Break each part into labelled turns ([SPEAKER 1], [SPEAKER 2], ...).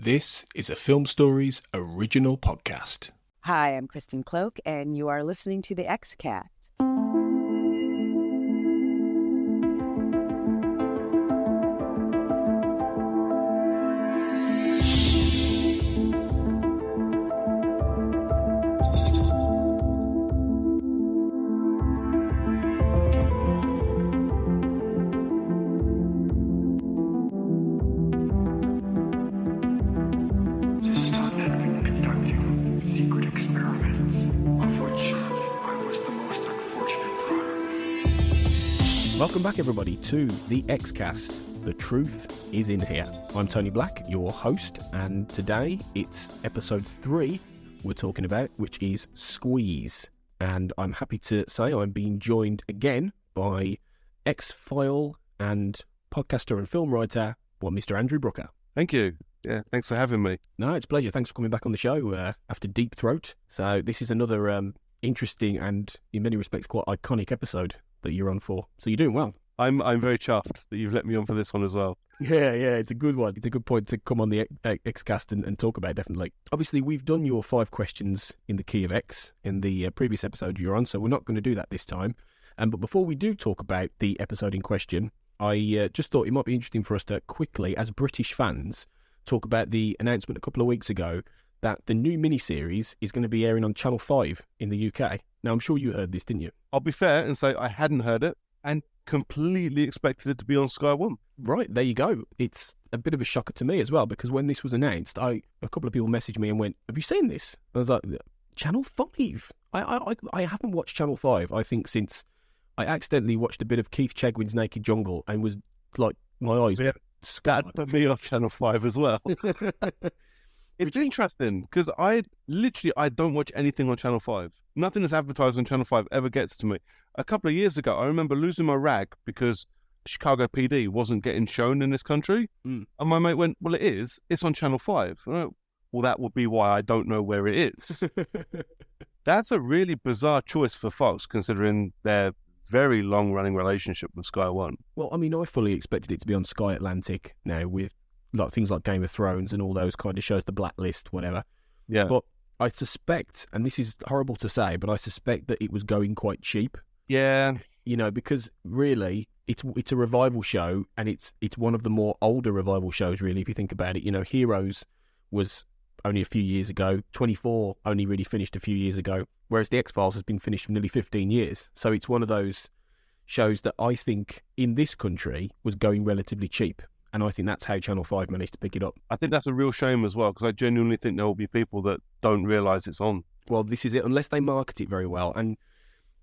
[SPEAKER 1] This is a Film Stories original podcast.
[SPEAKER 2] Hi, I'm Kristen Cloak, and you are listening to the XCast.
[SPEAKER 1] Welcome back, everybody, to the XCast. The truth is in here. I'm Tony Black, your host, and today it's episode 3 we're talking about, which is Squeeze. And I'm happy to say I'm being joined again by X-File and podcaster and film writer, Mr. Andrew Brooker.
[SPEAKER 3] Thank you. Yeah, thanks for having me.
[SPEAKER 1] No, it's a pleasure. Thanks for coming back on the show after Deep Throat. So this is another interesting and, in many respects, quite iconic episode that you're on for. So you're doing well.
[SPEAKER 3] I'm very chuffed that you've let me on for this one as well.
[SPEAKER 1] Yeah, it's a good one. It's a good point to come on the XCast and talk about, definitely. Obviously, we've done your 5 questions in the key of X in the previous episode you're on, so we're not going to do that this time. But before we do talk about the episode in question, I just thought it might be interesting for us to quickly, as British fans, talk about the announcement a couple of weeks ago that the new miniseries is going to be airing on Channel 5 in the UK. Now, I'm sure you heard this, didn't you?
[SPEAKER 3] I'll be fair and say I hadn't heard it and completely expected it to be on Sky One.
[SPEAKER 1] Right, there you go. It's a bit of a shocker to me as well, because when this was announced, a couple of people messaged me and went, "Have you seen this?" I was like, "Channel 5? I haven't watched Channel 5, I think, since I accidentally watched a bit of Keith Chegwin's Naked Jungle and was like, my eyes
[SPEAKER 3] That put me on Channel 5 as well. It's interesting because I don't watch anything on Channel 5. Nothing that's advertised on Channel 5 ever gets to me. A couple of years ago, I remember losing my rag because Chicago PD wasn't getting shown in this country. And my mate went, "Well, it is. It's on Channel 5. And I went, "Well, that would be why I don't know where it is." That's a really bizarre choice for Fox, considering their very long-running relationship with Sky One.
[SPEAKER 1] Well, I mean, I fully expected it to be on Sky Atlantic now with things like Game of Thrones and all those kind of shows, The Blacklist, whatever.
[SPEAKER 3] Yeah.
[SPEAKER 1] But I suspect, and this is horrible to say, but I suspect that it was going quite cheap.
[SPEAKER 3] Yeah.
[SPEAKER 1] You know, because really, it's a revival show, and it's one of the more older revival shows, really, if you think about it. You know, Heroes was only a few years ago. 24 only really finished a few years ago, whereas The X-Files has been finished for nearly 15 years. So it's one of those shows that I think in this country was going relatively cheap. And I think that's how Channel 5 managed to pick it up.
[SPEAKER 3] I think that's a real shame as well, because I genuinely think there will be people that don't realise it's on.
[SPEAKER 1] Well, this is it, unless they market it very well. And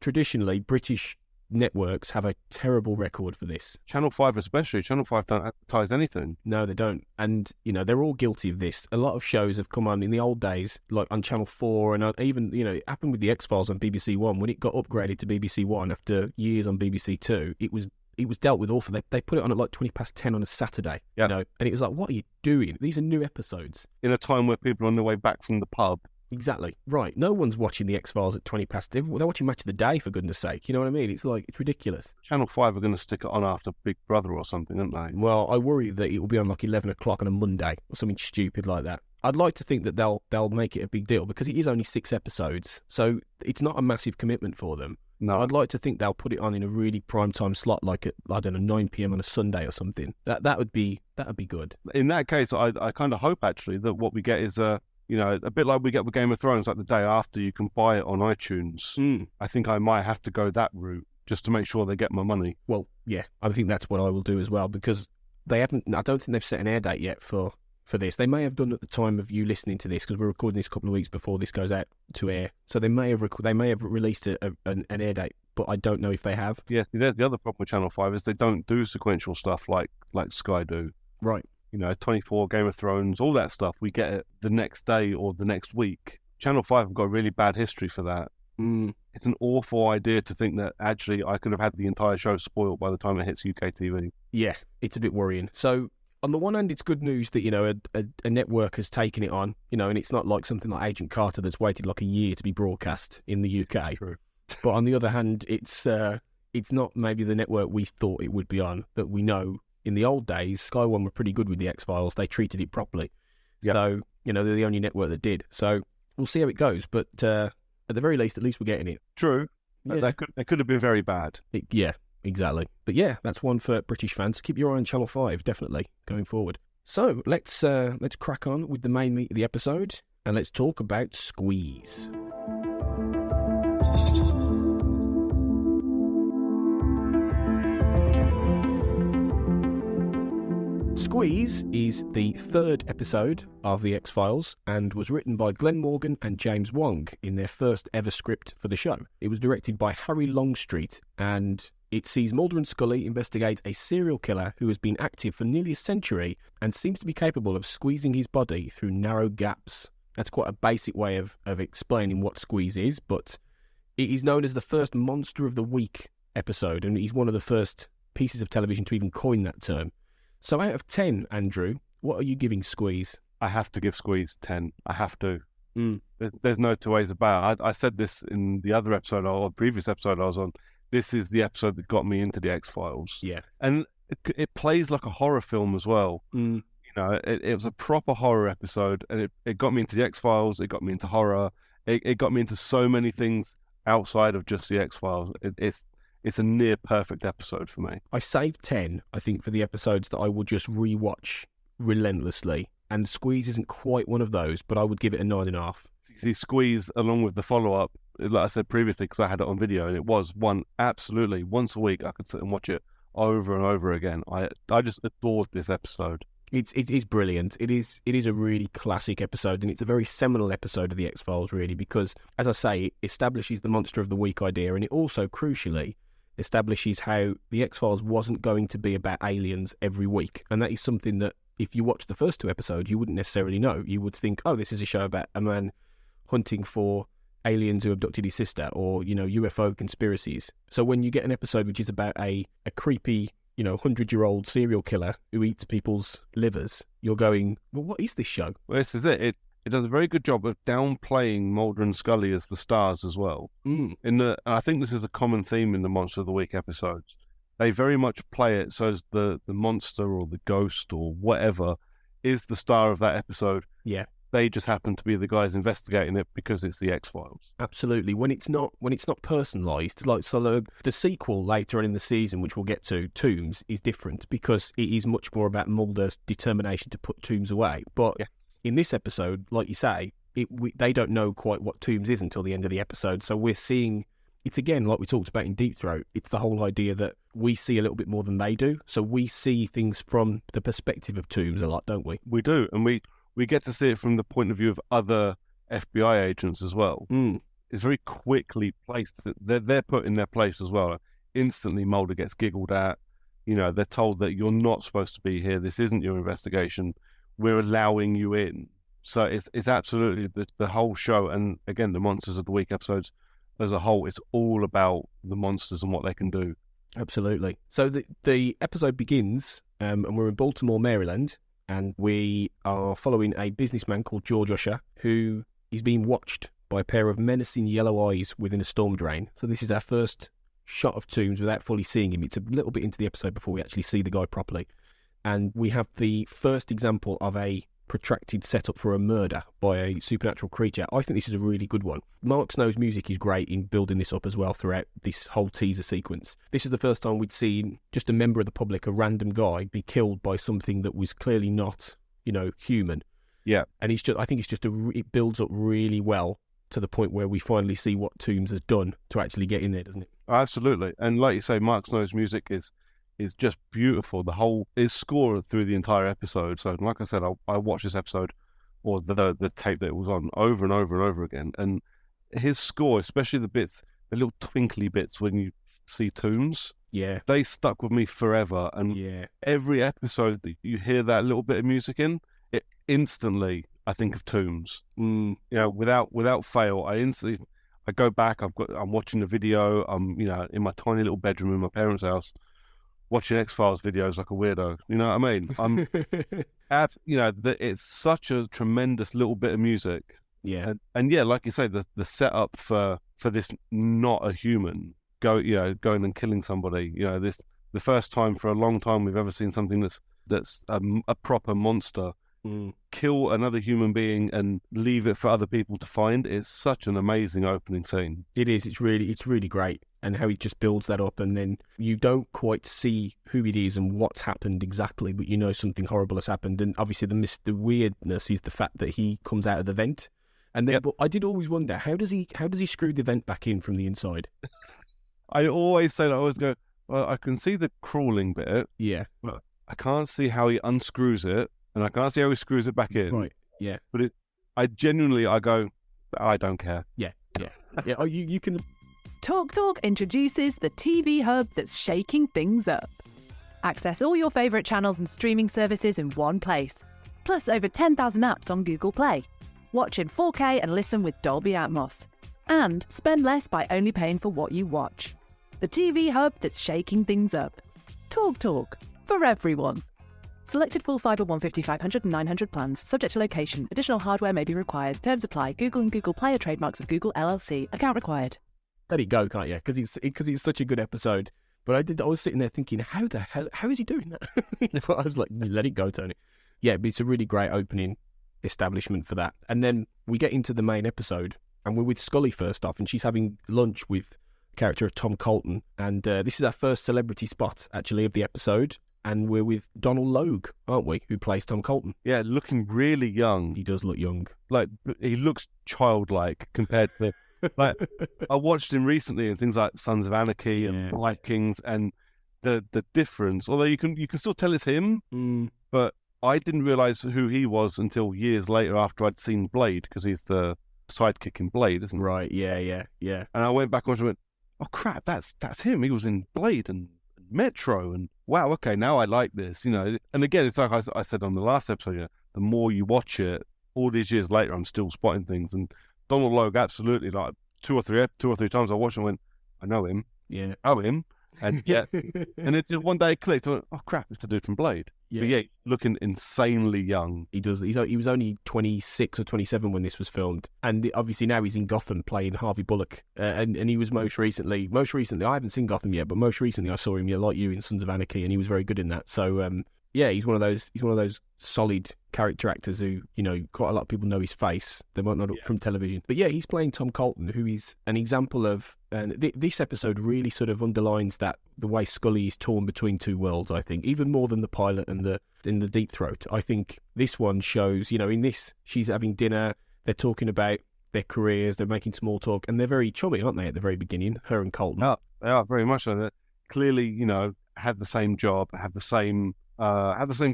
[SPEAKER 1] traditionally, British networks have a terrible record for this.
[SPEAKER 3] Channel 5 especially. Channel 5 don't advertise anything.
[SPEAKER 1] No, they don't. And, you know, they're all guilty of this. A lot of shows have come on in the old days, like on Channel 4, and even, you know, it happened with the X-Files on BBC One. When it got upgraded to BBC One after years on BBC Two, it was dealt with awful. They put it on at like 10:20 on a Saturday,
[SPEAKER 3] you
[SPEAKER 1] know, and it was like, what are you doing? These are new episodes.
[SPEAKER 3] In a time where people are on their way back from the pub.
[SPEAKER 1] Exactly. Right. No one's watching the X-Files at 20:00. They're watching Match of the Day, for goodness sake. You know what I mean? It's ridiculous.
[SPEAKER 3] Channel 5 are going to stick it on after Big Brother or something, aren't they?
[SPEAKER 1] Well, I worry that it will be on like 11 o'clock on a Monday or something stupid like that. I'd like to think that they'll make it a big deal because it is only 6 episodes, so it's not a massive commitment for them.
[SPEAKER 3] No,
[SPEAKER 1] I'd like to think they'll put it on in a really prime time slot, like at, I don't know, 9 p.m. on a Sunday or something. That would be good.
[SPEAKER 3] In that case, I kind of hope actually that what we get is a bit like we get with Game of Thrones, like the day after you can buy it on iTunes. I think I might have to go that route just to make sure they get my money.
[SPEAKER 1] Well, yeah, I think that's what I will do as well, because I don't think they've set an air date yet for this. They may have done at the time of you listening to this, because we're recording this a couple of weeks before this goes out to air. So they may have released an air date, but I don't know if they have.
[SPEAKER 3] Yeah, the other problem with Channel 5 is they don't do sequential stuff like Sky do.
[SPEAKER 1] Right.
[SPEAKER 3] You know, 24, Game of Thrones, all that stuff, we get it the next day or the next week. Channel 5 have got a really bad history for that. It's an awful idea to think that actually I could have had the entire show spoiled by the time it hits UK TV.
[SPEAKER 1] Yeah, it's a bit worrying. So on the one hand, it's good news that, you know, a network has taken it on, you know, and it's not like something like Agent Carter that's waited like a year to be broadcast in the UK.
[SPEAKER 3] True.
[SPEAKER 1] But on the other hand, it's not maybe the network we thought it would be on, that we know in the old days, Sky One were pretty good with the X-Files. They treated it properly.
[SPEAKER 3] Yep.
[SPEAKER 1] So, they're the only network that did. So we'll see how it goes. But at the very least, at least we're getting it.
[SPEAKER 3] True.
[SPEAKER 1] Yeah.
[SPEAKER 3] That could have been very bad.
[SPEAKER 1] Yeah, exactly. But yeah, that's one for British fans. Keep your eye on Channel 5, definitely, going forward. So let's crack on with the main meat of the episode, and let's talk about Squeeze. Squeeze is the third episode of The X-Files and was written by Glenn Morgan and James Wong in their first ever script for the show. It was directed by Harry Longstreet, and it sees Mulder and Scully investigate a serial killer who has been active for nearly a century and seems to be capable of squeezing his body through narrow gaps. That's quite a basic way of explaining what Squeeze is, but it is known as the first Monster of the Week episode, and he's one of the first pieces of television to even coin that term. So out of 10, Andrew, what are you giving Squeeze?
[SPEAKER 3] I have to give Squeeze 10. I have to. There's no two ways about it. I said this in the other episode, or previous episode I was on. This is the episode that got me into the X-Files.
[SPEAKER 1] Yeah.
[SPEAKER 3] And it plays like a horror film as well. It was a proper horror episode, and it got me into the X-Files, it got me into horror, it got me into so many things outside of just the X-Files. It's a near perfect episode for me.
[SPEAKER 1] I saved 10, I think, for the episodes that I will just rewatch relentlessly. And Squeeze isn't quite one of those, but I would give it a 9.5.
[SPEAKER 3] See, Squeeze, along with the follow-up, like I said previously, because I had it on video, and it was absolutely once a week I could sit and watch it over and over again. I just adored this episode.
[SPEAKER 1] It is brilliant. It is a really classic episode, and it's a very seminal episode of the X-Files, really, because, as I say, it establishes the Monster of the Week idea, and it also, crucially, establishes how the X-Files wasn't going to be about aliens every week. And that is something that, if you watch the first two episodes, you wouldn't necessarily know. You would think, oh, this is a show about a man hunting for aliens who abducted his sister, or, UFO conspiracies. So when you get an episode which is about a creepy, 100-year-old serial killer who eats people's livers, you're going, well, what is this show?
[SPEAKER 3] Well, this is it. It does a very good job of downplaying Mulder and Scully as the stars as well. I think this is a common theme in the Monster of the Week episodes. They very much play it so as the monster or the ghost or whatever is the star of that episode.
[SPEAKER 1] Yeah.
[SPEAKER 3] They just happen to be the guys investigating it because it's the X-Files.
[SPEAKER 1] Absolutely. When it's not personalised, the sequel later on in the season, which we'll get to, Tombs, is different because it is much more about Mulder's determination to put Tombs away. But in this episode, like you say, they don't know quite what Tombs is until the end of the episode. So we're seeing, it's again, like we talked about in Deep Throat, it's the whole idea that we see a little bit more than they do. So we see things from the perspective of Tombs a lot, don't we?
[SPEAKER 3] We do, and we get to see it from the point of view of other FBI agents as well. It's very quickly placed. They're put in their place as well. Instantly, Mulder gets giggled at. They're told that you're not supposed to be here. This isn't your investigation. We're allowing you in. So it's absolutely the whole show. And again, the Monsters of the Week episodes as a whole, it's all about the monsters and what they can do.
[SPEAKER 1] Absolutely. So the episode begins, and we're in Baltimore, Maryland. And we are following a businessman called George Usher, who is being watched by a pair of menacing yellow eyes within a storm drain. So this is our first shot of Tombs without fully seeing him. It's a little bit into the episode before we actually see the guy properly. And we have the first example of a protracted setup for a murder by a supernatural creature. I think this is a really good one. Mark Snow's music is great in building this up as well throughout this whole teaser sequence. This is the first time we'd seen just a member of the public, a random guy, be killed by something that was clearly not, human.
[SPEAKER 3] Yeah.
[SPEAKER 1] And I think it builds up really well to the point where we finally see what Tombs has done to actually get in there, doesn't it?
[SPEAKER 3] Absolutely. And like you say, Mark Snow's music is just beautiful. The whole is scored through the entire episode. So like I said, I watched this episode or the tape that it was on over and over and over again. And his score, especially the little twinkly bits when you see Tombs, they stuck with me forever. And every episode that you hear that little bit of music in, it instantly I think of Tombs. Without fail, I go back. I'm watching the video. I'm in my tiny little bedroom in my parents' house, watching X-Files videos like a weirdo. You know what I mean? It's such a tremendous little bit of music.
[SPEAKER 1] Yeah.
[SPEAKER 3] And like you say, the setup for this not a human going and killing somebody. The first time for a long time we've ever seen something that's a proper monster kill another human being and leave it for other people to find. It's such an amazing opening scene.
[SPEAKER 1] It is. It's really great. And how he just builds that up, and then you don't quite see who it is and what's happened exactly, but you know something horrible has happened. And obviously the weirdness is the fact that he comes out of the vent. And then, but I did always wonder, how does he screw the vent back in from the inside?
[SPEAKER 3] I always say that. I always go, well, I can see the crawling bit.
[SPEAKER 1] Yeah.
[SPEAKER 3] But I can't see how he unscrews it, and I can't see how he screws it back in.
[SPEAKER 1] Right. Yeah.
[SPEAKER 3] But I go, I don't care.
[SPEAKER 1] Yeah. Yeah. Oh, you can.
[SPEAKER 4] TalkTalk introduces the TV hub that's shaking things up. Access all your favourite channels and streaming services in one place, plus over 10,000 apps on Google Play. Watch in 4K and listen with Dolby Atmos. And spend less by only paying for what you watch. The TV hub that's shaking things up. TalkTalk, for everyone. Selected full fibre 150, 500 and 900 plans, subject to location. Additional hardware may be required. Terms apply. Google and Google Play are trademarks of Google LLC. Account required.
[SPEAKER 1] Let it go, can't you? Because it's such a good episode. But I was sitting there thinking, how is he doing that? But I was like, let it go, Tony. Yeah, but it's a really great opening establishment for that. And then we get into the main episode, and we're with Scully first off, and she's having lunch with the character of Tom Colton. And this is our first celebrity spot, actually, of the episode. And we're with Donald Logue, aren't we, who plays Tom Colton.
[SPEAKER 3] Yeah, looking really young.
[SPEAKER 1] He does look young.
[SPEAKER 3] Like, he looks childlike compared to... Like, I watched him recently in things like Sons of Anarchy and Vikings, and the difference. Although you can still tell it's him, but I didn't realize who he was until years later after I'd seen Blade, because he's the sidekick in Blade, isn't he?
[SPEAKER 1] Right? Yeah. And
[SPEAKER 3] I went back and went, oh crap, that's him. He was in Blade and Metro, and wow, okay, now I like this, you know. And again, it's like I said on the last episode, you know, the more you watch it, all these years later, I'm still spotting things. And Donald Logue, absolutely, like two or three times I watched him and went, I know him.
[SPEAKER 1] Yeah.
[SPEAKER 3] I know him. And and it just one day it clicked. I went, oh crap, it's the dude from Blade.
[SPEAKER 1] Yeah.
[SPEAKER 3] But yeah, looking insanely young.
[SPEAKER 1] He does. He was only 26 or 27 when this was filmed, and obviously now he's in Gotham playing Harvey Bullock. And he was most recently, I haven't seen Gotham yet, but most recently I saw him, like you, in Sons of Anarchy, and he was very good in that. So yeah, he's one of those solid character actors who, you know, quite a lot of people know his face. They might not from television, but yeah, he's playing Tom Colton, who is an example of. And this episode really sort of underlines that the way Scully is torn between two worlds. I think even more than the pilot and in the Deep Throat. I think this one shows, you know, in this she's having dinner. They're talking about their careers. They're making small talk, and they're very chummy, aren't they? At the very beginning, her and Colton.
[SPEAKER 3] Yeah, they are very much so. They clearly, you know, have the same job, have the same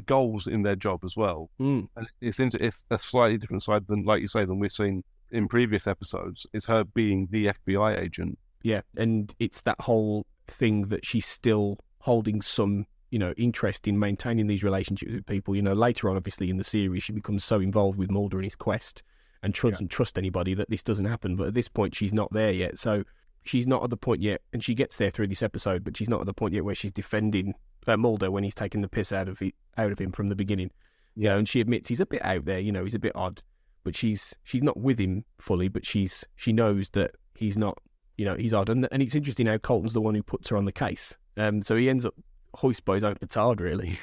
[SPEAKER 3] goals in their job as well. And it's a slightly different side than, like you say, than we've seen in previous episodes. It's her being the FBI agent.
[SPEAKER 1] Yeah, and it's that whole thing that she's still holding some, you know, interest in maintaining these relationships with people. You know, later on, obviously, in the series, she becomes so involved with Mulder and his quest and doesn't trust anybody that this doesn't happen. But at this point, she's not there yet. So she's not at the point yet, and she gets there through this episode, but she's not at the point yet where she's defending Mulder when he's taking the piss out of him from the beginning. Yeah, and she admits he's a bit out there, you know, he's a bit odd, but she's not with him fully, but she knows that he's not, you know, he's odd. And it's interesting how Colton's the one who puts her on the case. So he ends up hoist by his own petard, really.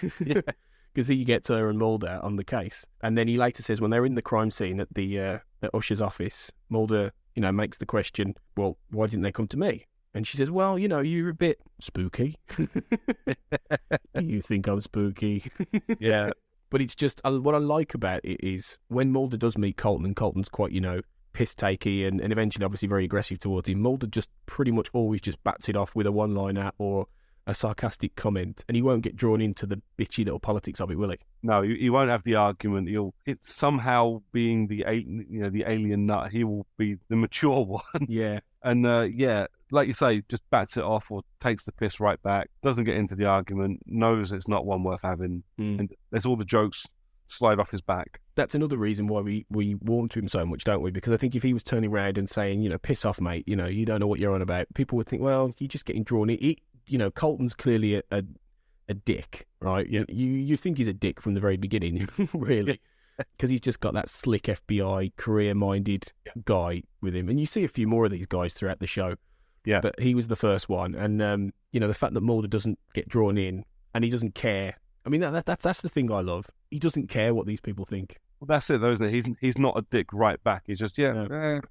[SPEAKER 1] Because he gets her and Mulder on the case. And then he later says when they're in the crime scene at the at Usher's office, Mulder, you know, makes the question, well, why didn't they come to me? And she says, well, you know, you're a bit spooky. Do you think I'm spooky?
[SPEAKER 3] Yeah.
[SPEAKER 1] But it's just, what I like about it is when Mulder does meet Colton, and Colton's quite, you know, piss-takey and eventually obviously very aggressive towards him, Mulder just pretty much always just bats it off with a one-liner or a sarcastic comment, and he won't get drawn into the bitchy little politics of it, will he?
[SPEAKER 3] No, he won't have the argument. It's somehow being the alien nut. He will be the mature one.
[SPEAKER 1] Yeah.
[SPEAKER 3] And like you say, just bats it off or takes the piss right back. Doesn't get into the argument. Knows it's not one worth having. And there's all the jokes slide off his back. That's
[SPEAKER 1] another reason why we warm to him so much, don't we? Because I think if he was turning around and saying, you know, piss off, mate, you know, you don't know what you're on about, people would think, well, you're just getting drawn in. You know, Colton's clearly a dick, right? You think he's a dick from the very beginning, really, because he's just got that slick FBI career-minded guy with him, and you see a few more of these guys throughout the show.
[SPEAKER 3] Yeah,
[SPEAKER 1] but he was the first one, and you know, the fact that Mulder doesn't get drawn in and he doesn't care I mean, that's the thing I love. He doesn't care what these people think.
[SPEAKER 3] Well, that's it, though, isn't it? He's not a dick right back. He's just,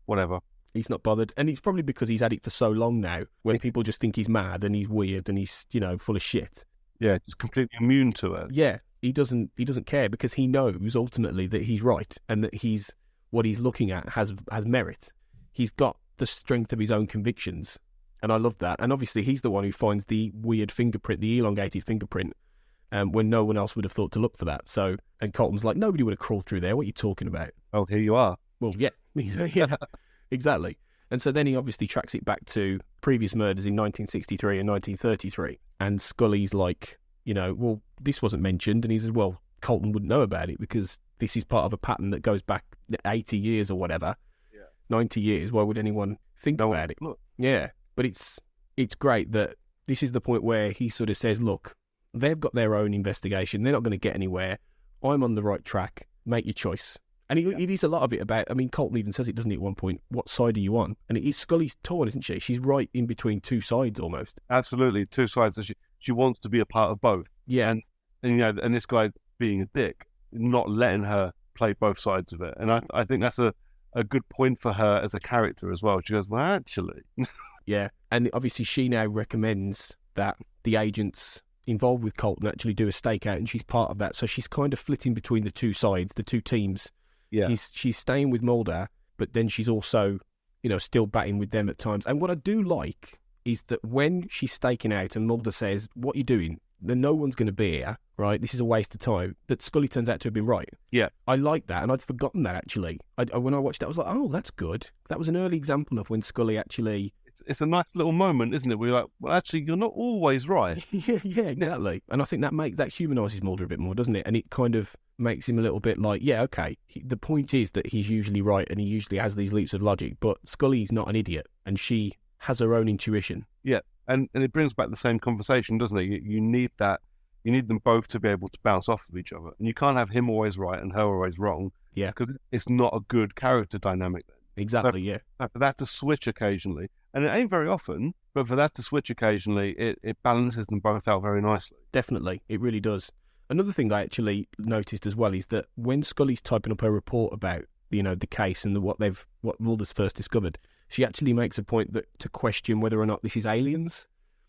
[SPEAKER 3] whatever.
[SPEAKER 1] He's not bothered. And it's probably because he's had it for so long now, when people just think he's mad and he's weird and he's, full of shit.
[SPEAKER 3] Yeah, just completely immune to it.
[SPEAKER 1] Yeah, he doesn't care because he knows ultimately that he's right and that what he's looking at has merit. He's got the strength of his own convictions. And I love that. And obviously he's the one who finds the weird fingerprint, the elongated fingerprint, when no one else would have thought to look for that. So, and Colton's like, nobody would have crawled through there. What are you talking about?
[SPEAKER 3] Oh, here you are.
[SPEAKER 1] Well, yeah, yeah, exactly. And so then he obviously tracks it back to previous murders in 1963 and 1933. And Scully's like, well, this wasn't mentioned. And he says, well, Colton wouldn't know about it because this is part of a pattern that goes back 80 years or whatever, 90 years. Why would anyone think about it?
[SPEAKER 3] Look.
[SPEAKER 1] Yeah, but it's great that this is the point where he sort of says, look, they've got their own investigation. They're not going to get anywhere. I'm on the right track. Make your choice. And it is a lot of it about, I mean, Colton even says it, doesn't he, at one point, what side are you on? And it is Scully's torn, isn't she? She's right in between two sides almost.
[SPEAKER 3] Absolutely, two sides. She wants to be a part of both.
[SPEAKER 1] Yeah.
[SPEAKER 3] And this guy being a dick, not letting her play both sides of it. And I think that's a good point for her as a character as well. She goes, well, actually.
[SPEAKER 1] Yeah. And obviously she now recommends that the agents involved with Colton actually do a stakeout, and she's part of that. So she's kind of flitting between the two sides, the two teams.
[SPEAKER 3] Yeah.
[SPEAKER 1] She's staying with Mulder, but then she's also, still batting with them at times. And what I do like is that when she's staking out and Mulder says, what are you doing? Then no one's going to be here, right? This is a waste of time. That Scully turns out to have been right.
[SPEAKER 3] Yeah.
[SPEAKER 1] I like that, and I'd forgotten that, actually. When I watched it, I was like, oh, that's good. That was an early example of when Scully actually...
[SPEAKER 3] It's a nice little moment, isn't it? Where you're like, well, actually, you're not always right.
[SPEAKER 1] yeah, exactly. And I think that humanises Mulder a bit more, doesn't it? And it kind of makes him a little bit like, yeah, okay. The point is that he's usually right and he usually has these leaps of logic, but Scully's not an idiot, and she has her own intuition.
[SPEAKER 3] Yeah, and it brings back the same conversation, doesn't it? You need that. You need them both to be able to bounce off of each other, and you can't have him always right and her always wrong.
[SPEAKER 1] Yeah,
[SPEAKER 3] because it's not a good character dynamic then.
[SPEAKER 1] Exactly.
[SPEAKER 3] So,
[SPEAKER 1] yeah.
[SPEAKER 3] For that to switch occasionally, and it ain't very often, but for that to switch occasionally, it balances them both out very nicely.
[SPEAKER 1] Definitely, it really does. Another thing I actually noticed as well is that when Scully's typing up her report about the case and what Mulder's first discovered, she actually makes a point that to question whether or not this is aliens.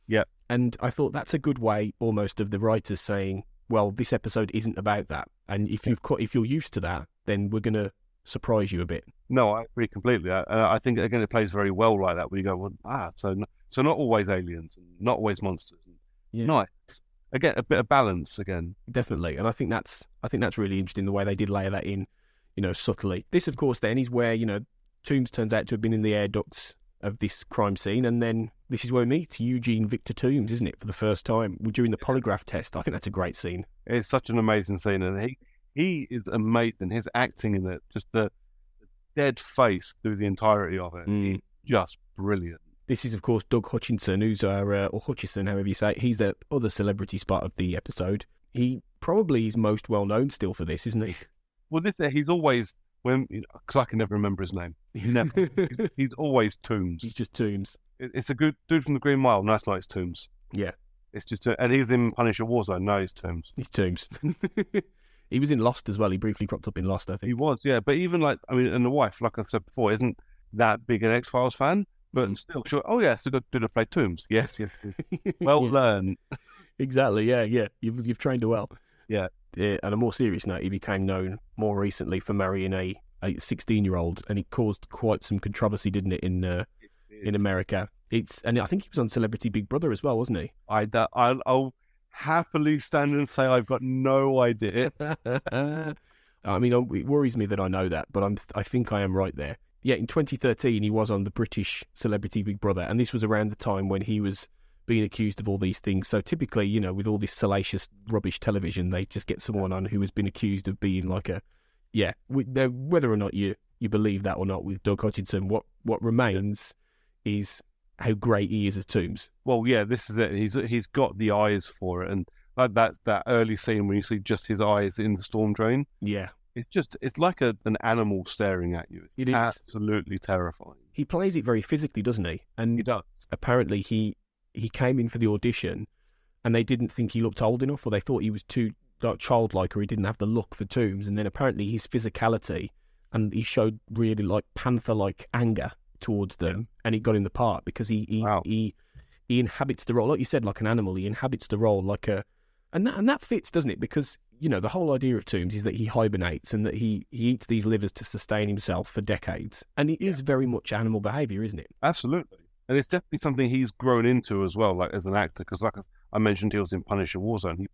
[SPEAKER 3] Yeah.
[SPEAKER 1] And I thought that's a good way almost of the writers saying, well, this episode isn't about that. And if you're used to that, then we're going to surprise you a bit.
[SPEAKER 3] No, I agree completely. I think, again, it plays very well like that, where you go, well, so not always aliens, and not always monsters.
[SPEAKER 1] Yeah.
[SPEAKER 3] Nice. Again, a bit of balance again.
[SPEAKER 1] Definitely. And I think that's really interesting, the way they did layer that in, subtly. This, of course, then is where, Toombs turns out to have been in the air ducts of this crime scene, and then this is where we meet Eugene Victor Toombs, isn't it, for the first time during the polygraph test. I think that's a great scene.
[SPEAKER 3] It's such an amazing scene, and he is amazing. His acting in it, just the dead face through the entirety of it, just brilliant.
[SPEAKER 1] This is, of course, Doug Hutchinson, who's or Hutchison, however you say it. He's the other celebrity spot of the episode. He probably is most well known still for this, isn't he?
[SPEAKER 3] Well, he's always, because I can never remember his name. He's always Toombs.
[SPEAKER 1] He's just Toombs.
[SPEAKER 3] It's a good dude from the Green Mile. Nice night, it's Toombs.
[SPEAKER 1] Yeah.
[SPEAKER 3] It's just, and he was in Punisher Warzone. No, he's Toombs.
[SPEAKER 1] He's Toombs. He was in Lost as well. He briefly cropped up in Lost, I think.
[SPEAKER 3] He was, yeah. But even and the wife, like I said before, isn't that big an X-Files fan, but still, sure. Oh, yeah, so good to play Toombs. Yes. Well learned.
[SPEAKER 1] Exactly, yeah. You've trained her well.
[SPEAKER 3] Yeah.
[SPEAKER 1] On a more serious note, he became known more recently for marrying a 16-year-old, and it caused quite some controversy, didn't it, in America? And I think he was on Celebrity Big Brother as well, wasn't he?
[SPEAKER 3] I'll happily stand and say I've got no idea.
[SPEAKER 1] I mean, it worries me that I know that, but I think I am right there. Yeah, in 2013, he was on the British Celebrity Big Brother, and this was around the time when he was being accused of all these things. So typically, with all this salacious rubbish television, they just get someone on who has been accused of being like whether or not you believe that or not with Doug Hutchinson, what remains is how great he is as Toombs.
[SPEAKER 3] Well, yeah, this is it. He's got the eyes for it, and like that early scene when you see just his eyes in the storm drain.
[SPEAKER 1] Yeah,
[SPEAKER 3] it's like an animal staring at you. It's absolutely terrifying.
[SPEAKER 1] He plays it very physically, doesn't he? And
[SPEAKER 3] he does.
[SPEAKER 1] Apparently, he came in for the audition, and they didn't think he looked old enough, or they thought he was too childlike, or he didn't have the look for Toombs. And then apparently his physicality, and he showed really like panther-like anger towards them, and it got in the part because he inhabits the role, like you said, like an animal. He inhabits the role like a, and that fits, doesn't it? Because the whole idea of Toombs is that he hibernates and that he eats these livers to sustain himself for decades, and it is very much animal behaviour, isn't it?
[SPEAKER 3] Absolutely. And it's definitely something he's grown into as well, like as an actor, because like I mentioned, he was in Punisher Warzone.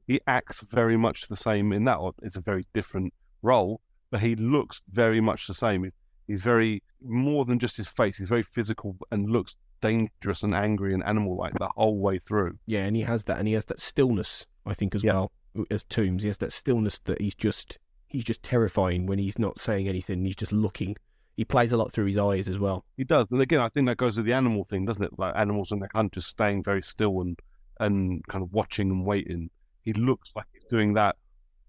[SPEAKER 3] He acts very much the same in that. It's a very different role, but he looks very much the same. He's very, more than just his face, he's very physical and looks dangerous and angry and animal-like the whole way through.
[SPEAKER 1] Yeah, and he has that stillness, I think, as well, as Toombs. He has that stillness that he's just terrifying when he's not saying anything, he's just looking. He plays a lot through his eyes as well.
[SPEAKER 3] He does. And again, I think that goes with the animal thing, doesn't it? Like animals and they're kind of just staying very still and kind of watching and waiting. He looks like he's doing that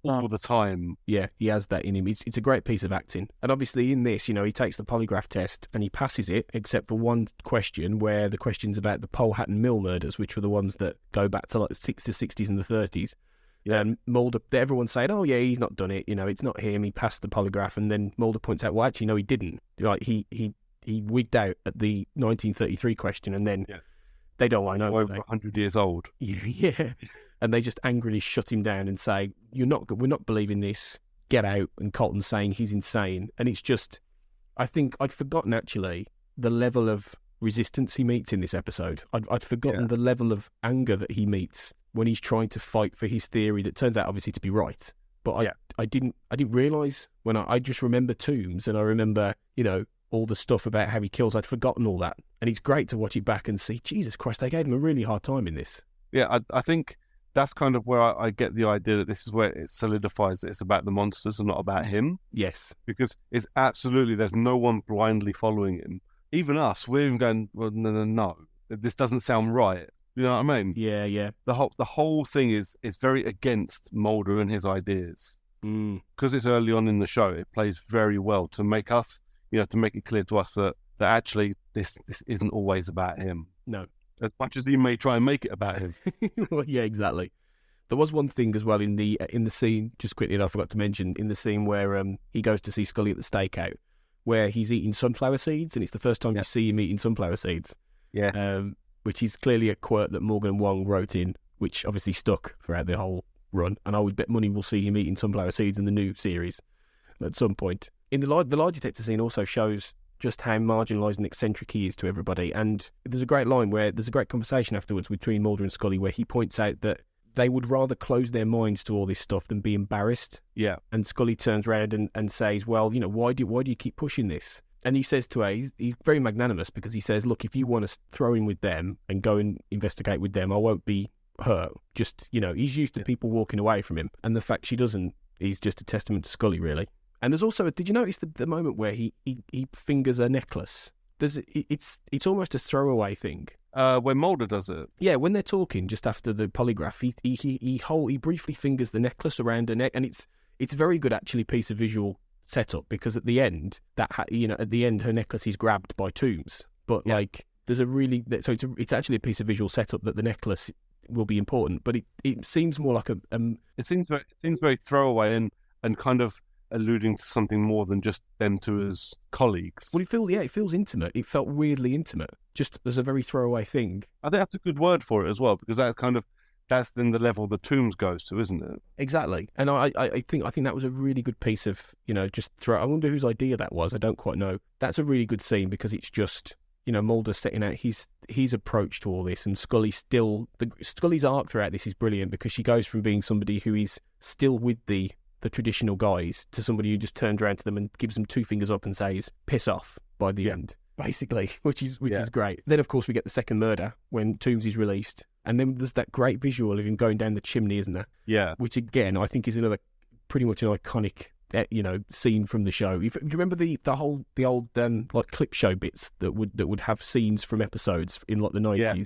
[SPEAKER 3] all the time.
[SPEAKER 1] Yeah, he has that in him. It's a great piece of acting. And obviously in this, he takes the polygraph test and he passes it, except for one question where the question's about the Powhatan Mill murders, which were the ones that go back to like the 60s and the 30s. Yeah, and Mulder, everyone's saying, oh yeah, he's not done it, it's not him, he passed the polygraph, and then Mulder points out, well actually no, he didn't. Like he wigged out at the 1933 question, and then they don't want to know.
[SPEAKER 3] Over 100 years old.
[SPEAKER 1] Yeah. And they just angrily shut him down and say, we're not believing this, get out. And Colton's saying he's insane. And it's just, I think I'd forgotten actually the level of resistance he meets in this episode. I'd forgotten the level of anger that he meets when he's trying to fight for his theory that turns out obviously to be right. But I didn't realise when I just remember Toombs, and I remember, all the stuff about how he kills. I'd forgotten all that. And it's great to watch it back and see, Jesus Christ, they gave him a really hard time in this.
[SPEAKER 3] Yeah, I think that's kind of where I get the idea that this is where it solidifies that it's about the monsters and not about him.
[SPEAKER 1] Yes.
[SPEAKER 3] Because it's absolutely, there's no one blindly following him. Even us, we're even going, well, no, this doesn't sound right. You know what I mean?
[SPEAKER 1] Yeah.
[SPEAKER 3] The whole thing is very against Mulder and his ideas. Because it's early on in the show, it plays very well to make us, to make it clear to us that actually this isn't always about him.
[SPEAKER 1] No.
[SPEAKER 3] As much as he may try and make it about him.
[SPEAKER 1] Well, yeah, exactly. There was one thing as well in the scene, just quickly, I forgot to mention, in the scene where he goes to see Scully at the stakeout, where he's eating sunflower seeds, and it's the first time you see him eating sunflower seeds.
[SPEAKER 3] Yeah.
[SPEAKER 1] Which is clearly a quirk that Morgan and Wong wrote in, which obviously stuck throughout the whole run. And I would bet money we'll see him eating sunflower seeds in the new series at some point. In the lie detector scene also shows just how marginalised and eccentric he is to everybody. And there's a great line where there's a great conversation afterwards between Mulder and Scully where he points out that they would rather close their minds to all this stuff than be embarrassed.
[SPEAKER 3] Yeah.
[SPEAKER 1] And Scully turns around and says, well, why do you keep pushing this? And he says to her, he's very magnanimous because he says, look, if you want to throw in with them and go and investigate with them, I won't be hurt. Just, he's used to people walking away from him. And the fact she doesn't is just a testament to Scully, really. And there's also, did you notice the moment where he fingers a necklace? It's almost a throwaway thing.
[SPEAKER 3] When Mulder does it.
[SPEAKER 1] Yeah, when they're talking just after the polygraph, he briefly fingers the necklace around her neck, and it's a very good actually piece of visual setup because at the end her necklace is grabbed by Toombs, but there's a really it's actually a piece of visual setup that the necklace will be important, but it seems more like
[SPEAKER 3] it seems very throwaway and kind of alluding to something more than just them two as colleagues.
[SPEAKER 1] Well, it feels intimate. It felt weirdly intimate, just as a very throwaway thing.
[SPEAKER 3] I think that's a good word for it as well, because that's then the level the Toombs goes to, isn't it?
[SPEAKER 1] Exactly. And I think that was a really good piece of, just throw. I wonder whose idea that was. I don't quite know. That's a really good scene because it's just, Mulder setting out his approach to all this, and Scully's arc throughout this is brilliant because she goes from being somebody who is still with the traditional guys to somebody who just turns around to them and gives them two fingers up and says, piss off by the end, basically, which is great. Then, of course, we get the second murder when Toombs is released. And then there's that great visual of him going down the chimney, isn't there? Yeah. Which, again, I think is another pretty much an iconic, scene from the show. Do you remember the old like clip show bits that would have scenes from episodes in like the 90s? Yeah.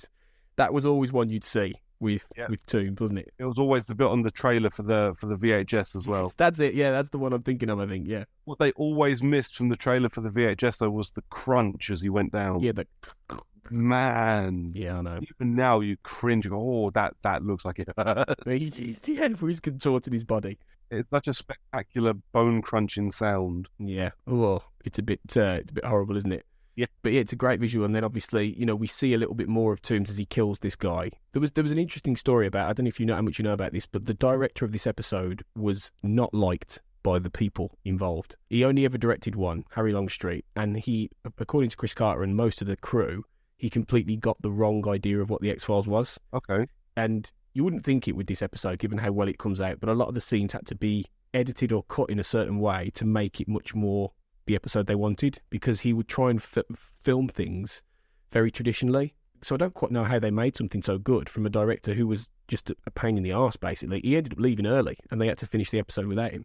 [SPEAKER 1] That was always one you'd see with Toombs, wasn't it?
[SPEAKER 3] It was always the bit on the trailer for the VHS as well.
[SPEAKER 1] Yes, that's it. Yeah, that's the one I'm thinking of, I think. Yeah.
[SPEAKER 3] What they always missed from the trailer for the VHS though was the crunch as he went down.
[SPEAKER 1] Yeah,
[SPEAKER 3] Man.
[SPEAKER 1] Yeah, I know.
[SPEAKER 3] Even now you cringe. You go, oh, that looks like it hurts.
[SPEAKER 1] He's contorting his body.
[SPEAKER 3] It's such a spectacular bone crunching sound.
[SPEAKER 1] Yeah. Oh, it's a bit horrible, isn't it?
[SPEAKER 3] Yeah.
[SPEAKER 1] But yeah, it's a great visual. And then obviously, we see a little bit more of Toombs as he kills this guy. There was an interesting story about, I don't know if you know how much you know about this, but the director of this episode was not liked by the people involved. He only ever directed one, Harry Longstreet, and he, according to Chris Carter and most of the crew, he completely got the wrong idea of what the X-Files was.
[SPEAKER 3] Okay.
[SPEAKER 1] And you wouldn't think it with this episode, given how well it comes out, but a lot of the scenes had to be edited or cut in a certain way to make it much more the episode they wanted, because he would try and film things very traditionally. So I don't quite know how they made something so good from a director who was just a pain in the arse, basically. He ended up leaving early, and they had to finish the episode without him.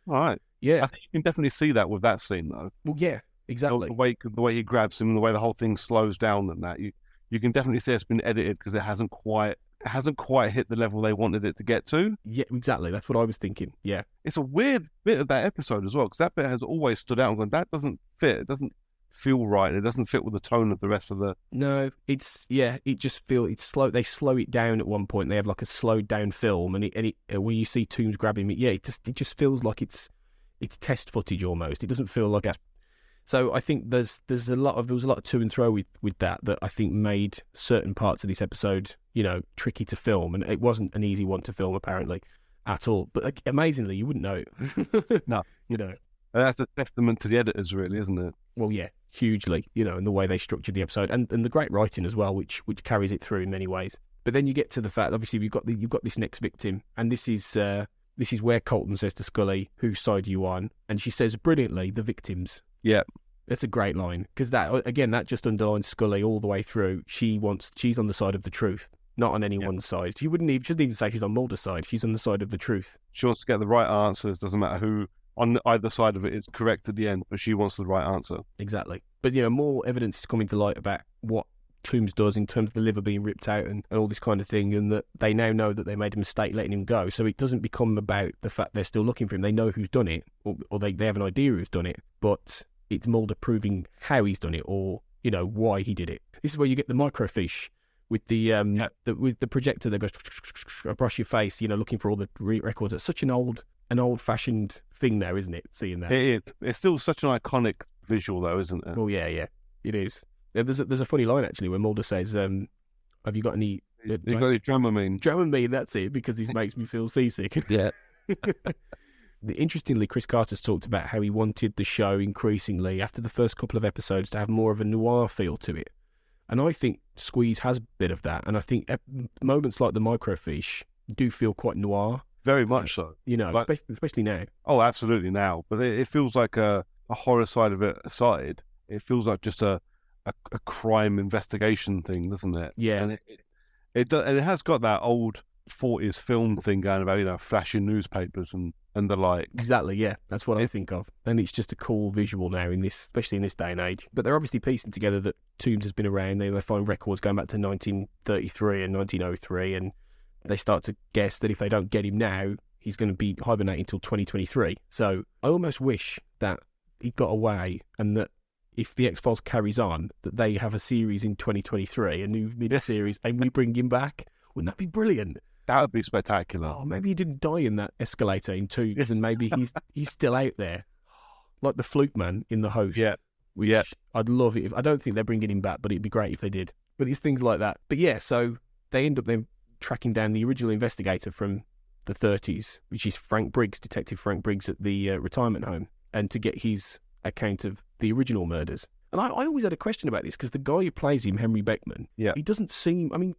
[SPEAKER 3] All right.
[SPEAKER 1] Yeah.
[SPEAKER 3] I think you can definitely see that with that scene, though.
[SPEAKER 1] Well, yeah, exactly.
[SPEAKER 3] The way he grabs him, the way the whole thing slows down and that, you can definitely see it's been edited because it hasn't quite hit the level they wanted it to get to.
[SPEAKER 1] Yeah, exactly. That's what I was thinking. Yeah.
[SPEAKER 3] It's a weird bit of that episode as well, because that bit has always stood out and gone, that doesn't fit. It doesn't feel right. It doesn't fit with the tone of the rest of the...
[SPEAKER 1] No, it just feels, it's slow. They slow it down at one point. They have like a slowed down film, and it where you see Toombs grabbing it, it just feels like it's test footage almost. It doesn't feel like it's... So I think there was a lot of to and fro with that I think made certain parts of this episode, tricky to film, and it wasn't an easy one to film apparently at all. But amazingly, you wouldn't know it.
[SPEAKER 3] No, that's a testament to the editors, really, isn't it?
[SPEAKER 1] Well, yeah, hugely, in the way they structured the episode, and the great writing as well, which carries it through in many ways. But then you get to the fact, obviously, you've got this next victim, and this is where Colton says to Scully, "Whose side are you on?" And she says brilliantly, "The victims."
[SPEAKER 3] Yeah.
[SPEAKER 1] That's a great line, because that just underlines Scully all the way through. She's on the side of the truth, not on anyone's side. She shouldn't even say she's on Mulder's side. She's on the side of the truth.
[SPEAKER 3] She wants to get the right answers. Doesn't matter who on either side of it is correct at the end, but she wants the right answer.
[SPEAKER 1] Exactly. But more evidence is coming to light about what Toombs does in terms of the liver being ripped out and all this kind of thing, and that they now know that they made a mistake letting him go. So it doesn't become about the fact they're still looking for him. They know who's done it, or they have an idea who's done it, but it's Mulder proving how he's done it, or why he did it. This is where you get the microfiche with the with the projector that goes across your face, looking for all the records. It's such an old-fashioned thing now, isn't it? Seeing that,
[SPEAKER 3] it is. It's still such an iconic visual, though, isn't it?
[SPEAKER 1] Well, yeah, it is. There's a funny line actually where Mulder says, "Have you got any?
[SPEAKER 3] You got any Dramamine?"
[SPEAKER 1] Dramamine, that's it, because he makes me feel seasick.
[SPEAKER 3] Yeah.
[SPEAKER 1] Interestingly, Chris Carter's talked about how he wanted the show increasingly, after the first couple of episodes, to have more of a noir feel to it. And I think Squeeze has a bit of that. And I think moments like the microfiche do feel quite noir.
[SPEAKER 3] Very much so.
[SPEAKER 1] Especially now.
[SPEAKER 3] Oh, absolutely now. But it feels like a horror side of it aside. It feels like just a crime investigation thing, doesn't it?
[SPEAKER 1] Yeah.
[SPEAKER 3] And it has got that old 40s film thing going about, flashing newspapers and the like.
[SPEAKER 1] Exactly, yeah. That's what I think of. And it's just a cool visual now, especially in this day and age. But they're obviously piecing together that Toombs has been around. They find records going back to 1933 and 1903, and they start to guess that if they don't get him now, he's going to be hibernating until 2023. So I almost wish that he got away, and that if the X-Files carries on, that they have a series in 2023, a new mini-series, and we bring him back. Wouldn't that be brilliant?
[SPEAKER 3] That would be spectacular.
[SPEAKER 1] Oh, maybe he didn't die in that escalator in Toombs, and maybe he's still out there, like the Fluke Man in The Host.
[SPEAKER 3] Yeah,
[SPEAKER 1] I'd love it. I don't think they're bringing him back, but it'd be great if they did. But it's things like that. But yeah, so they end up then tracking down the original investigator from the 30s, which is Detective Frank Briggs at the retirement home, and to get his account of the original murders. And I always had a question about this, because the guy who plays him, Henry Beckman, he doesn't seem... I mean,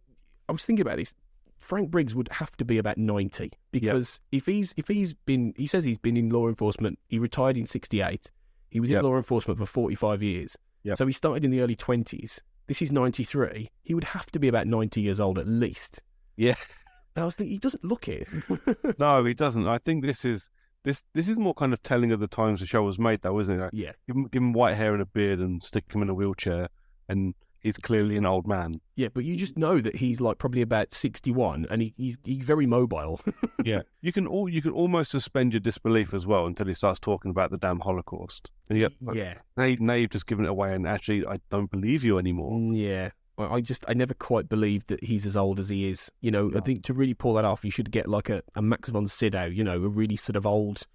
[SPEAKER 1] I was thinking about this. Frank Briggs would have to be about 90, because if he's been, he says he's been in law enforcement. He retired in 68. He was in law enforcement for 45 years. So he started in the early 20s. This is 93. He would have to be about 90 years old at least.
[SPEAKER 3] Yeah.
[SPEAKER 1] And I was thinking, he doesn't look it.
[SPEAKER 3] No, he doesn't. I think this is more kind of telling of the times the show was made, though, isn't it? Like,
[SPEAKER 1] yeah.
[SPEAKER 3] Give him white hair and a beard and stick him in a wheelchair, and he's clearly an old man.
[SPEAKER 1] Yeah, but you just know that he's like probably about 61, and he's very mobile.
[SPEAKER 3] Yeah, you can almost suspend your disbelief as well until he starts talking about the damn Holocaust. And now you've just given it away, and actually I don't believe you anymore.
[SPEAKER 1] Yeah. I never quite believed that he's as old as he is. You know, I think to really pull that off, you should get like a Max von Sydow, you know, a really sort of old.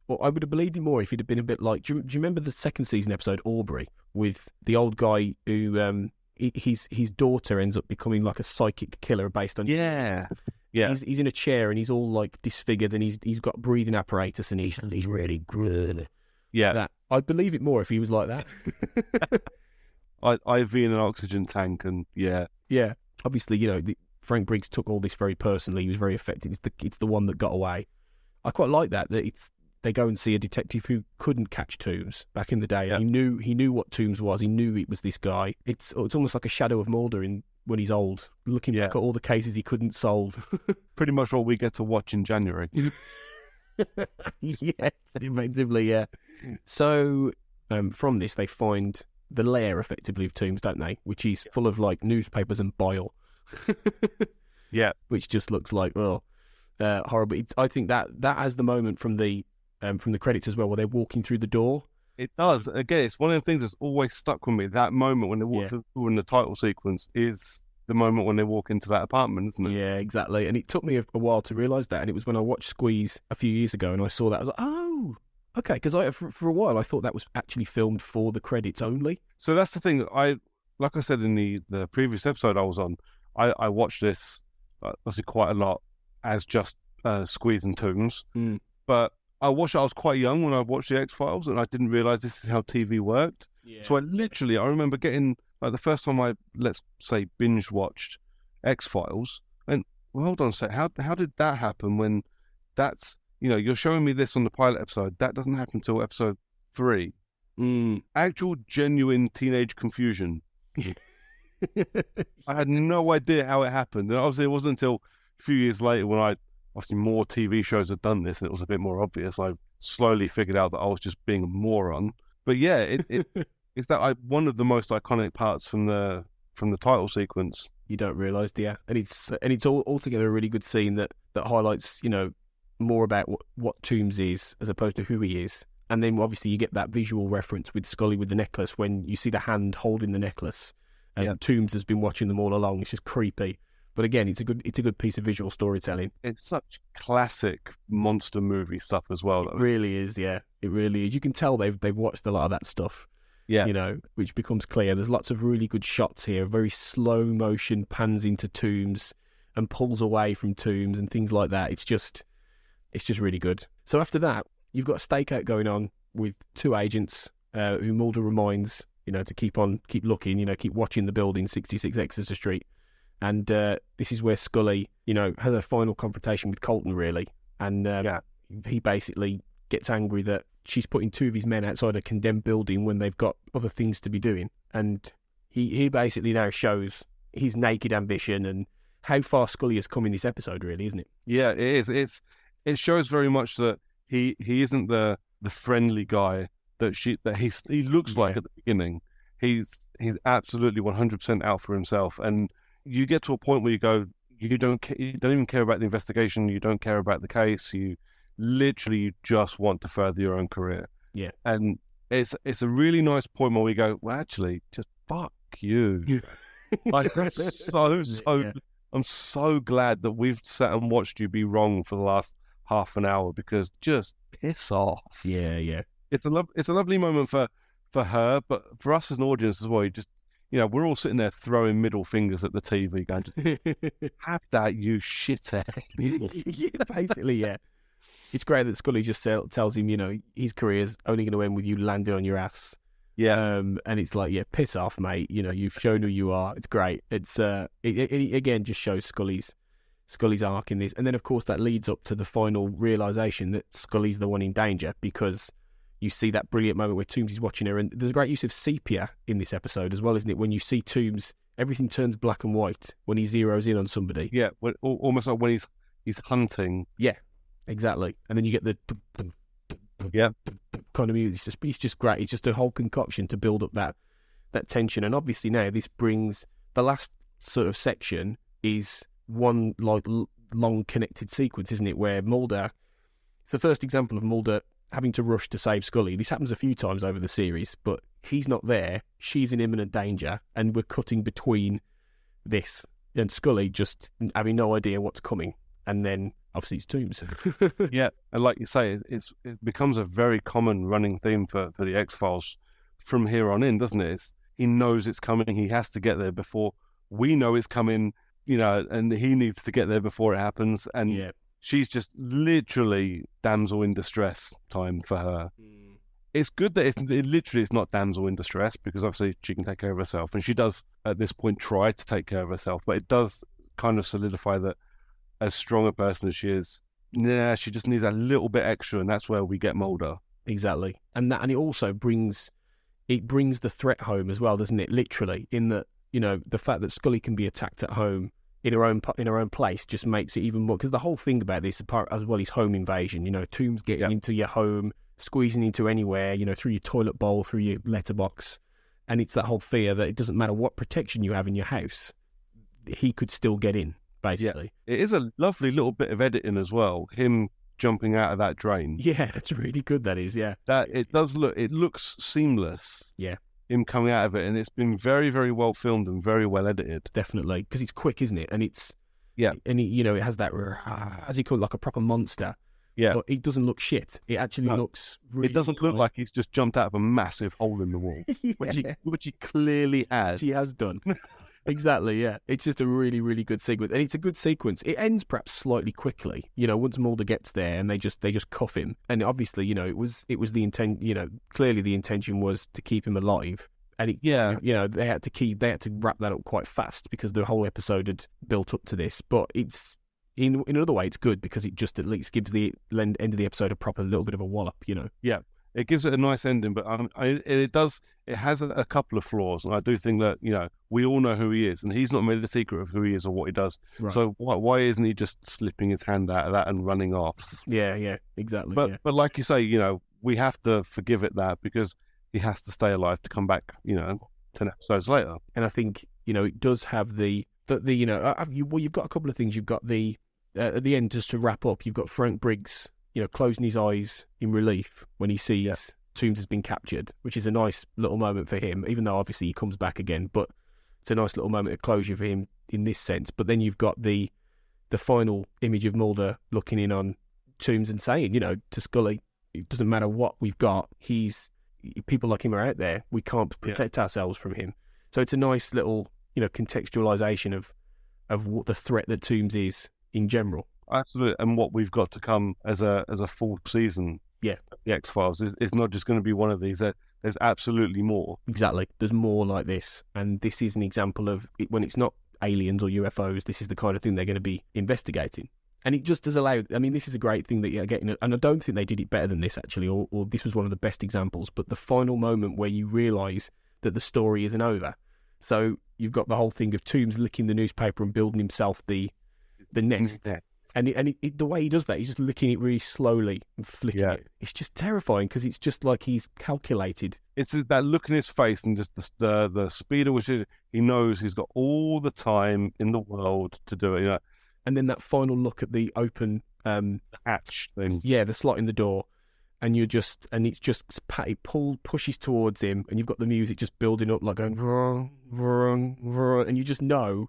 [SPEAKER 1] Well, I would have believed him more if he'd have been a bit like. Do you remember the second season episode Aubrey with the old guy who his daughter ends up becoming like a psychic killer based on.
[SPEAKER 3] Yeah.
[SPEAKER 1] He's in a chair and he's all like disfigured and he's got breathing apparatus and he's really good.
[SPEAKER 3] Yeah.
[SPEAKER 1] I'd believe it more if he was like that.
[SPEAKER 3] IV in an oxygen tank and yeah.
[SPEAKER 1] Obviously, you know, Frank Briggs took all this very personally. He was very affected. It's the one that got away. I quite like that they go and see a detective who couldn't catch Toombs back in the day. Yeah. He knew what Toombs was. He knew it was this guy. It's almost like a shadow of Mulder when he's old, looking back at all the cases he couldn't solve.
[SPEAKER 3] Pretty much all we get to watch in January.
[SPEAKER 1] Yes, effectively, yeah. So from this, they find the lair, effectively, of Toombs, don't they? Which is full of like newspapers and bile.
[SPEAKER 3] Yeah,
[SPEAKER 1] which just looks like horrible. I think that has the moment from the credits as well, where they're walking through the door.
[SPEAKER 3] It does. Again, it's one of the things that's always stuck with me. That moment when they walk through in the title sequence is the moment when they walk into that apartment, isn't it?
[SPEAKER 1] Yeah, exactly. And it took me a while to realise that. And it was when I watched Squeeze a few years ago and I saw that. I was like, oh, okay. Because for a while, I thought that was actually filmed for the credits only.
[SPEAKER 3] So that's the thing. Like I said in the previous episode I was on, I watched this obviously quite a lot as just Squeeze and Toombs. But I was quite young when I watched the X-Files and I didn't realise this is how TV worked. Yeah. So I remember getting, like the first time I, let's say, binge watched X-Files, and well, hold on a sec, how did that happen when that's, you know, you're showing me this on the pilot episode, that doesn't happen until episode 3. Actual genuine teenage confusion. I had no idea how it happened. And obviously it wasn't until a few years later when obviously more TV shows had done this and it was a bit more obvious. I slowly figured out that I was just being a moron. But yeah, it's that one of the most iconic parts from the title sequence.
[SPEAKER 1] You don't realise, yeah, and it's altogether a really good scene that highlights, you know, more about what Toombs is as opposed to who he is. And then obviously you get that visual reference with Scully with the necklace when you see the hand holding the necklace, and Toombs has been watching them all along. It's just creepy. But again, it's a good piece of visual storytelling.
[SPEAKER 3] It's such classic monster movie stuff as well.
[SPEAKER 1] It really is, yeah. It really is. You can tell they've watched a lot of that stuff. Yeah. You know, which becomes clear. There's lots of really good shots here. Very slow motion pans into Toombs and pulls away from Toombs and things like that. It's just really good. So after that, you've got a stakeout going on with 2 agents who Mulder reminds, you know, to keep looking, you know, keep watching the building, 66 Exeter Street. And this is where Scully, you know, has a final confrontation with Colton, really. And he basically gets angry that she's putting 2 of his men outside a condemned building when they've got other things to be doing. And he basically now shows his naked ambition and how far Scully has come in this episode, really, isn't it?
[SPEAKER 3] Yeah, it is. It shows very much that he isn't the friendly guy that he looks like at the beginning. He's absolutely 100% out for himself. And you get to a point where you go, you don't even care about the investigation, you don't care about the case, you just want to further your own career.
[SPEAKER 1] Yeah.
[SPEAKER 3] And it's a really nice point where we go, well, actually, just fuck you. I'm so glad that we've sat and watched you be wrong for the last half an hour, because just piss off.
[SPEAKER 1] Yeah.
[SPEAKER 3] It's a lovely moment for her, but for us as an audience as well. You know, we're all sitting there throwing middle fingers at the TV going, have that, you shithead.
[SPEAKER 1] Basically, yeah. It's great that Scully just tells him, you know, his career's only going to end with you landing on your ass.
[SPEAKER 3] Yeah.
[SPEAKER 1] And it's like, yeah, piss off, mate. You know, you've shown who you are. It's great. It's it again just shows Scully's arc in this. And then, of course, that leads up to the final realisation that Scully's the one in danger, because you see that brilliant moment where Toombs is watching her, and there's a great use of sepia in this episode as well, isn't it? When you see Toombs, everything turns black and white when he zeroes in on somebody.
[SPEAKER 3] Yeah, almost like when he's hunting.
[SPEAKER 1] Yeah, exactly. And then you get the kind of music. It's just great. It's just a whole concoction to build up that tension. And obviously now this brings the last sort of section is one like long connected sequence, isn't it? Where Mulder, it's the first example of Mulder having to rush to save Scully. This happens a few times over the series, but he's not there. She's in imminent danger, and we're cutting between this, and Scully just having no idea what's coming, and then obviously it's Tooms.
[SPEAKER 3] Yeah, and like you say, it becomes a very common running theme for the X-Files from here on in, doesn't it? He knows it's coming. He has to get there before we know it's coming, and he needs to get there before it happens. And she's just literally damsel in distress time for her. It's good that it's not damsel in distress, because obviously she can take care of herself, and she does at this point try to take care of herself, but it does kind of solidify that as strong a person as she is, she just needs a little bit extra, and that's where we get Mulder.
[SPEAKER 1] Exactly. And it also brings the threat home as well, doesn't it? Literally, in that, the fact that Scully can be attacked at home in her own place just makes it even more, because the whole thing about this, apart as well, is home invasion. Tooms getting into your home, squeezing into anywhere, through your toilet bowl, through your letterbox, and it's that whole fear that it doesn't matter what protection you have in your house, he could still get in, basically.
[SPEAKER 3] Yeah. It is a lovely little bit of editing as well, him jumping out of that drain.
[SPEAKER 1] Yeah, that's really good, that is, yeah.
[SPEAKER 3] That it looks seamless.
[SPEAKER 1] Yeah.
[SPEAKER 3] Him coming out of it, and it's been very, very well filmed and very well edited.
[SPEAKER 1] Definitely, because it's quick, isn't it? And it's...
[SPEAKER 3] Yeah.
[SPEAKER 1] And it has that, as you call it, like a proper monster.
[SPEAKER 3] Yeah.
[SPEAKER 1] But it doesn't look shit. It actually looks really...
[SPEAKER 3] It doesn't look like he's just jumped out of a massive hole in the wall, which he clearly has.
[SPEAKER 1] He has done. Exactly, yeah. It's just a really, really good sequence. And it's a good sequence. It ends perhaps slightly quickly, once Mulder gets there and they just cuff him. And obviously, it was the intent, clearly the intention was to keep him alive. And they had to wrap that up quite fast, because the whole episode had built up to this. But it's... In another way, it's good, because it just at least gives the end of the episode a proper little bit of a wallop,
[SPEAKER 3] Yeah, it gives it a nice ending, but it has a couple of flaws, and I do think that we all know who he is, and he's not made a secret of who he is or what he does.
[SPEAKER 1] Right.
[SPEAKER 3] So why isn't he just slipping his hand out of that and running off?
[SPEAKER 1] Yeah, exactly.
[SPEAKER 3] But like you say, we have to forgive it that, because he has to stay alive to come back, 10 episodes later.
[SPEAKER 1] And I think it does have you've got a couple of things. You've got at the end, just to wrap up, you've got Frank Briggs, closing his eyes in relief when he sees Tooms has been captured, which is a nice little moment for him, even though obviously he comes back again, but it's a nice little moment of closure for him in this sense. But then you've got the final image of Mulder looking in on Tooms and saying, to Scully, it doesn't matter what we've got, people like him are out there, we can't protect ourselves from him. So it's a nice little contextualization of what the threat that Tooms is in general.
[SPEAKER 3] Absolutely, and what we've got to come as a full season. Yeah, the X-Files is not just going to be one of these. There's absolutely more.
[SPEAKER 1] Exactly, there's more like this, and this is an example of it, when it's not aliens or UFOs. This is the kind of thing they're going to be investigating, and it just does allow. I mean, this is a great thing that you're getting, and I don't think they did it better than this actually, or this was one of the best examples. But the final moment where you realise that the story isn't over. So you've got the whole thing of Tooms licking the newspaper and building himself the nest. And the way he does that, he's just licking it really slowly and flicking it. It's just terrifying, because it's just like he's calculated.
[SPEAKER 3] It's that look in his face, and just the speed at which he knows he's got all the time in the world to do it.
[SPEAKER 1] And then that final look at the open
[SPEAKER 3] hatch thing.
[SPEAKER 1] Yeah, the slot in the door. And it's just Patty pushes towards him, and you've got the music just building up, like going vrong, vrong, vrong, and you just know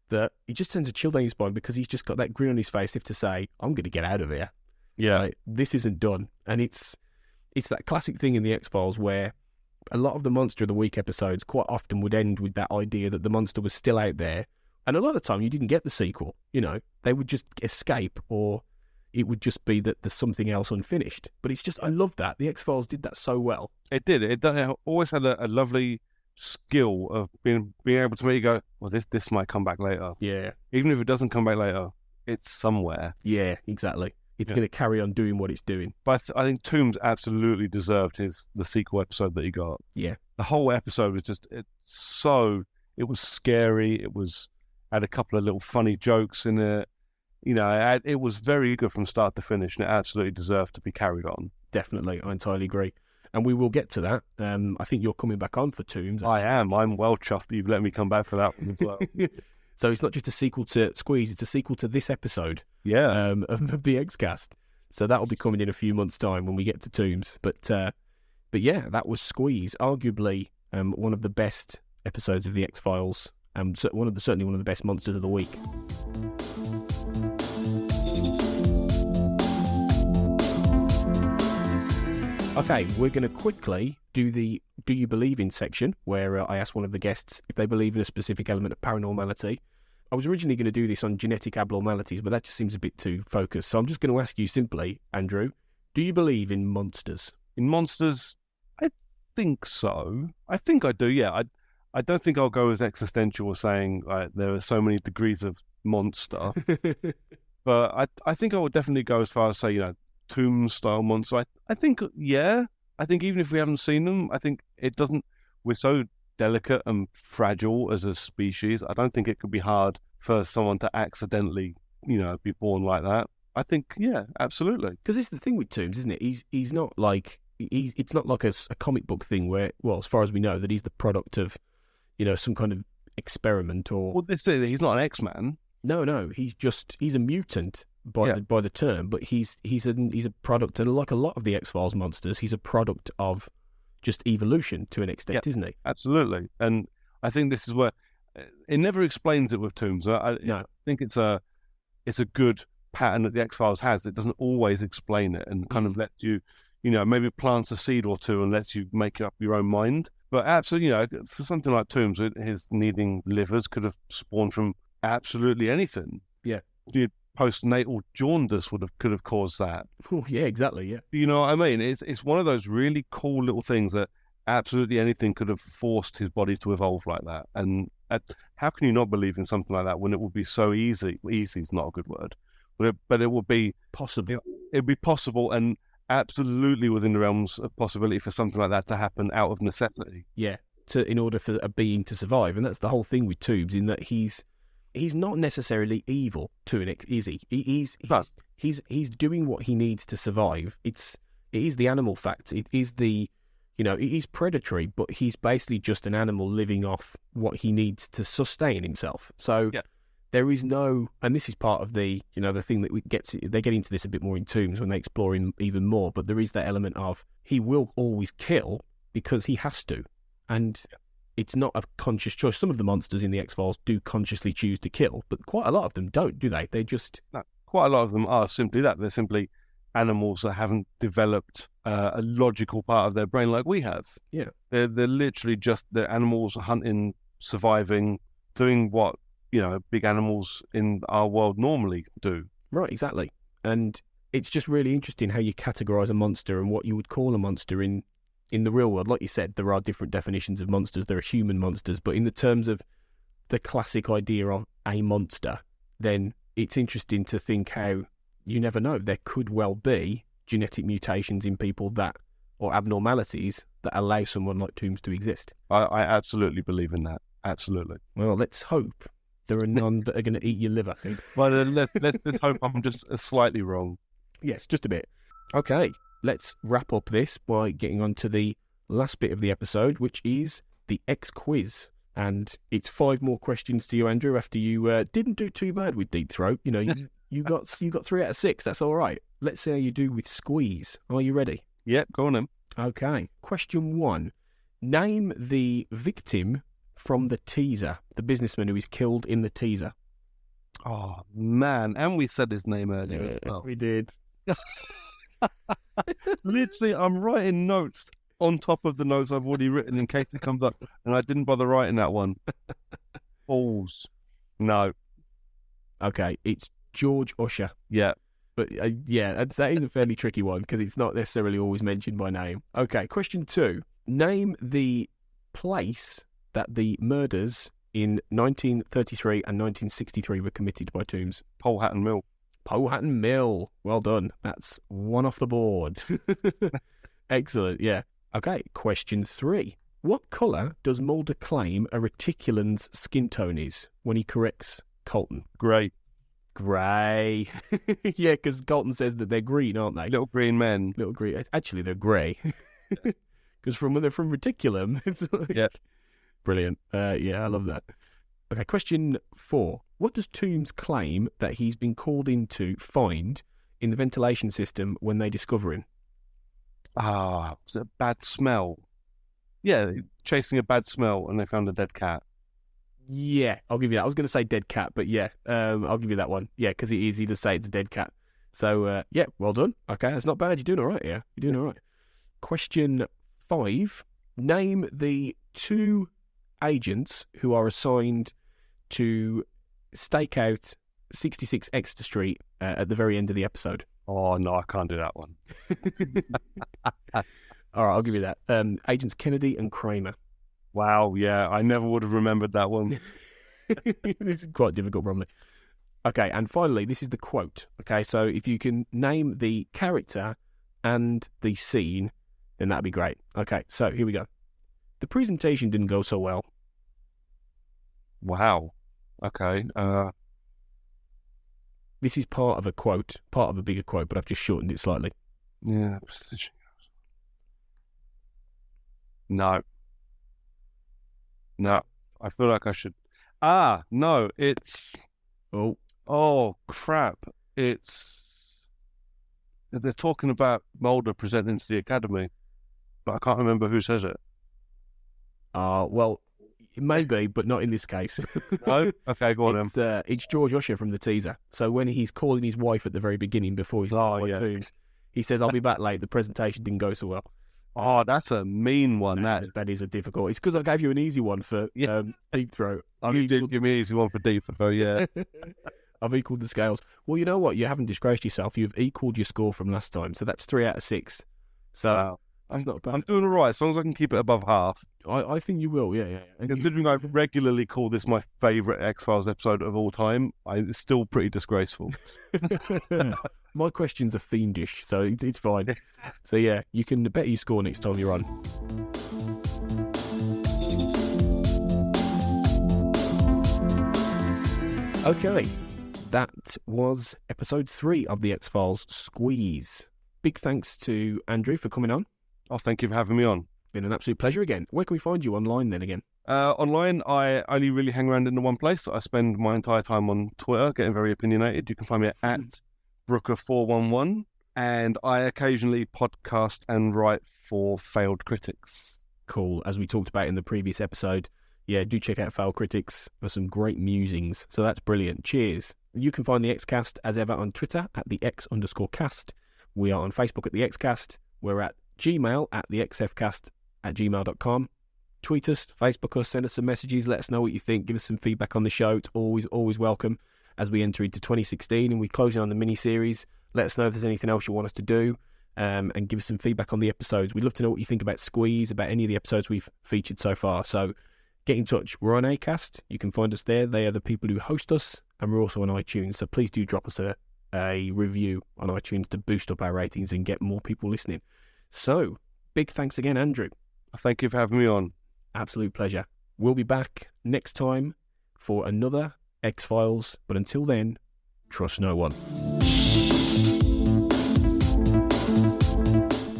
[SPEAKER 1] that he just sends a chill down your spine, because he's just got that grin on his face, if to say, I'm going to get out of here.
[SPEAKER 3] Yeah,
[SPEAKER 1] like, this isn't done. And it's that classic thing in the X-Files where a lot of the Monster of the Week episodes quite often would end with that idea that the monster was still out there, and a lot of the time you didn't get the sequel. They would just escape, or it would just be that there's something else unfinished. But it's just, I love that. The X-Files did that so well.
[SPEAKER 3] It did. It always had a lovely skill of being able to make you go, well, this might come back later.
[SPEAKER 1] Yeah.
[SPEAKER 3] Even if it doesn't come back later, it's somewhere.
[SPEAKER 1] Yeah, exactly. It's going to carry on doing what it's doing.
[SPEAKER 3] But I think Tooms absolutely deserved the sequel episode that he got.
[SPEAKER 1] Yeah.
[SPEAKER 3] The whole episode was just, it was scary. It had a couple of little funny jokes in it. It was very good from start to finish, and it absolutely deserved to be carried on.
[SPEAKER 1] Definitely, I entirely agree. And we will get to that. I think you're coming back on for Tooms.
[SPEAKER 3] I am. I'm well chuffed that you've let me come back for that one as well.
[SPEAKER 1] So it's not just a sequel to Squeeze, it's a sequel to this episode of the X-Cast. So that'll be coming in a few months' time when we get to Tooms. But yeah, that was Squeeze, arguably one of the best episodes of the X-Files and certainly one of the best monsters of the week. Okay, we're going to quickly do the Do You Believe In section, where I asked one of the guests if they believe in a specific element of paranormality. I was originally going to do this on genetic abnormalities, but that just seems a bit too focused. So I'm just going to ask you simply, Andrew, do you believe in monsters?
[SPEAKER 3] In monsters, I think so. I think I do, yeah. I don't think I'll go as existential as saying there are so many degrees of monster. But I think I would definitely go as far as say, tomb-style monster. I think, yeah. I think even if we haven't seen them, I think it doesn't... We're so delicate and fragile as a species. I don't think it could be hard for someone to accidentally, be born like that. I think, yeah, absolutely.
[SPEAKER 1] Because it's the thing with tombs, isn't it? He's not like... It's not like a comic book thing where, well, as far as we know, that he's the product of, some kind of experiment or...
[SPEAKER 3] Well, he's not an X-Man.
[SPEAKER 1] No, he's a mutant by the term, but he's a product, and like a lot of the X-Files monsters, he's a product of just evolution to an extent, isn't he?
[SPEAKER 3] Absolutely. And I think this is where it never explains it with tombs. I think it's a good pattern that the X-Files has. It doesn't always explain it and kind of lets you, maybe plants a seed or two and lets you make up your own mind. But absolutely, for something like tombs, his needing livers could have spawned from absolutely anything.
[SPEAKER 1] Yeah.
[SPEAKER 3] Postnatal jaundice could have caused that.
[SPEAKER 1] Oh, yeah, exactly, yeah.
[SPEAKER 3] You know what I mean? It's one of those really cool little things that absolutely anything could have forced his body to evolve like that. And how can you not believe in something like that when it would be so easy? Easy is not a good word, but it would be
[SPEAKER 1] possible.
[SPEAKER 3] It'd be possible and absolutely within the realms of possibility for something like that to happen out of necessity.
[SPEAKER 1] Yeah, in order for a being to survive, and that's the whole thing with Tubes, in that he's not necessarily evil to an is he? He's doing what he needs to survive. It is the animal fact. It is the, it is predatory, but he's basically just an animal living off what he needs to sustain himself. So there is no, and this is part of the, the thing that they get into this a bit more in Tombs when they explore him even more, but there is that element of he will always kill because he has to. And it's not a conscious choice. Some of the monsters in the X-Files do consciously choose to kill, but quite a lot of them don't, do they? They just...
[SPEAKER 3] No, quite a lot of them are simply that. They're simply animals that haven't developed a logical part of their brain like we have.
[SPEAKER 1] Yeah.
[SPEAKER 3] They're literally just the animals hunting, surviving, doing what, big animals in our world normally do.
[SPEAKER 1] Right, exactly. And it's just really interesting how you categorise a monster and what you would call a monster in the real world. Like you said, there are different definitions of monsters. There are human monsters, but in the terms of the classic idea of a monster, then it's interesting to think how you never know. There could well be genetic mutations in people or abnormalities that allow someone like Toombs to exist.
[SPEAKER 3] I absolutely believe in that. Absolutely.
[SPEAKER 1] Well, let's hope there are none that are going to eat your liver.
[SPEAKER 3] Well, let's hope I'm just slightly wrong.
[SPEAKER 1] Yes, just a bit. Okay. Let's wrap up this by getting on to the last bit of the episode, which is the X quiz. And it's 5 more questions to you, Andrew, after you didn't do too bad with Deep Throat. You got 3 out of 6. That's all right. Let's see how you do with Squeeze. Are you ready?
[SPEAKER 3] Yep, go on then.
[SPEAKER 1] Okay. Question 1. Name the victim from the teaser, the businessman who is killed in the teaser.
[SPEAKER 3] Oh, man. And we said his name earlier as well.
[SPEAKER 1] We did.
[SPEAKER 3] Literally, I'm writing notes on top of the notes I've already written in case it comes up, and I didn't bother writing that one. Balls. No.
[SPEAKER 1] Okay, it's George Usher.
[SPEAKER 3] Yeah.
[SPEAKER 1] But that is a fairly tricky one because it's not necessarily always mentioned by name. Okay, question 2. Name the place that the murders in 1933 and 1963 were committed by Toombs.
[SPEAKER 3] Powhatan Mill.
[SPEAKER 1] Powhatan Mill. Well done. That's 1 off the board. Excellent, yeah. Okay, question 3. What colour does Mulder claim a reticulan's skin tone is when he corrects Colton?
[SPEAKER 3] Grey.
[SPEAKER 1] Grey. Yeah, because Colton says that they're green, aren't they?
[SPEAKER 3] Little green men.
[SPEAKER 1] Little green. Actually, they're grey. Because when they're from reticulum, it's like...
[SPEAKER 3] Yeah.
[SPEAKER 1] Brilliant. Yeah, I love that. Okay, question 4. What does Toombs claim that he's been called in to find in the ventilation system when they discover him?
[SPEAKER 3] Was it a bad smell? Yeah, chasing a bad smell and they found a dead cat.
[SPEAKER 1] Yeah, I'll give you that. I was going to say dead cat, but yeah, I'll give you that one. Yeah, because it is easy to say it's a dead cat. So, yeah, well done. Okay, that's not bad. You're doing all right, yeah. You're doing all right. Question 5. Name the 2 agents who are assigned to stake out 66 Exeter Street at the very end of the episode.
[SPEAKER 3] Oh, no, I can't do that one.
[SPEAKER 1] All right, I'll give you that. Agents Kennedy and Kramer.
[SPEAKER 3] Wow, yeah, I never would have remembered that one.
[SPEAKER 1] This is quite difficult, probably. Okay, and finally, this is the quote. Okay, so if you can name the character and the scene, then that'd be great. Okay, so here we go. The presentation didn't go so well.
[SPEAKER 3] Wow. Okay.
[SPEAKER 1] This is part of a quote, part of a bigger quote, but I've just shortened it slightly.
[SPEAKER 3] Yeah. No. No. I feel like I should. No, it's. Oh, crap. It's. They're talking about Mulder presenting to the Academy, but I can't remember who says it.
[SPEAKER 1] Well, it may be, but not in this case.
[SPEAKER 3] No? Okay, go on then.
[SPEAKER 1] It's George Usher from the teaser. So when he's calling his wife at the very beginning before he's tombs, he says, "I'll be back late. The presentation didn't go so well."
[SPEAKER 3] Oh, that's a mean one.
[SPEAKER 1] That is a difficult. It's because I gave you an easy one for Deep Throat.
[SPEAKER 3] You did give me an easy one for Deep Throat, yeah.
[SPEAKER 1] I've equalled the scales. Well, you know what? You haven't disgraced yourself. You've equalled your score from last time. So that's 3 out of 6. So
[SPEAKER 3] wow.
[SPEAKER 1] That's not bad.
[SPEAKER 3] I'm doing all right, as long as I can keep it above half.
[SPEAKER 1] I think you will, yeah.
[SPEAKER 3] Considering I regularly call this my favourite X-Files episode of all time, it's still pretty disgraceful.
[SPEAKER 1] My questions are fiendish, so it's fine. So yeah, you can better your score next time you're on. Okay, that was episode 3 of the X-Files Squeeze. Big thanks to Andrew for coming on.
[SPEAKER 3] Oh, thank you for having me on.
[SPEAKER 1] Been an absolute pleasure again. Where can we find you online then again?
[SPEAKER 3] Online, I only really hang around in the one place. I spend my entire time on Twitter, getting very opinionated. You can find me at Brooker411, and I occasionally podcast and write for Failed Critics.
[SPEAKER 1] Cool. As we talked about in the previous episode, yeah, do check out Failed Critics for some great musings. So that's brilliant. Cheers. You can find the Xcast as ever on Twitter at the X_cast. We are on Facebook at the Xcast. We're at Gmail at the xfcast@gmail.com. Tweet us, Facebook us, send us some messages, let us know what you think, give us some feedback on the show. It's always welcome as we enter into 2016 and we're closing on the mini-series. Let us know if there's anything else you want us to do, and give us some feedback on the episodes. We'd love to know what you think about Squeeze, about any of the episodes we've featured so far. So get in touch. We're on Acast. You can find us there. They are the people who host us, and we're also on iTunes. So please do drop us a review on iTunes to boost up our ratings and get more people listening. So, big thanks again, Andrew.
[SPEAKER 3] Thank you for having me on.
[SPEAKER 1] Absolute pleasure. We'll be back next time for another X-Files, but until then, trust no one.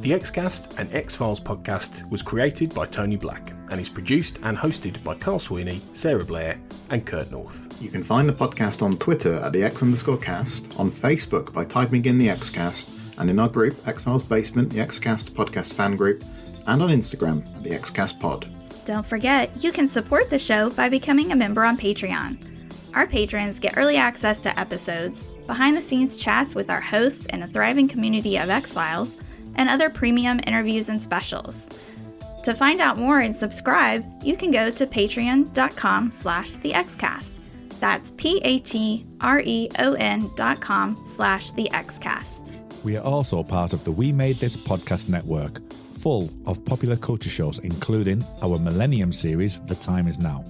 [SPEAKER 1] The Xcast, an X-Files podcast, was created by Tony Black and is produced and hosted by Carl Sweeney, Sarah Blair, and Kurt North.
[SPEAKER 5] You can find the podcast on Twitter at the X_cast, on Facebook by typing in the Xcast, and in our group, X-Files Basement, the Xcast podcast fan group, and on Instagram at the Xcast pod.
[SPEAKER 6] Don't forget, you can support the show by becoming a member on Patreon. Our patrons get early access to episodes, behind-the-scenes chats with our hosts and a thriving community of X-Files, and other premium interviews and specials. To find out more and subscribe, you can go to patreon.com/thexcast. That's patreon.com/thexcast.
[SPEAKER 7] We are also part of the We Made This podcast network, full of popular culture shows, including our Millennium series, The Time Is Now.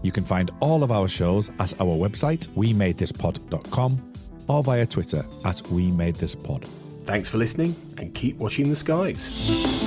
[SPEAKER 7] You can find all of our shows at our website, wemadethispod.com, or via Twitter at wemadethispod.
[SPEAKER 1] Thanks for listening, and keep watching the skies.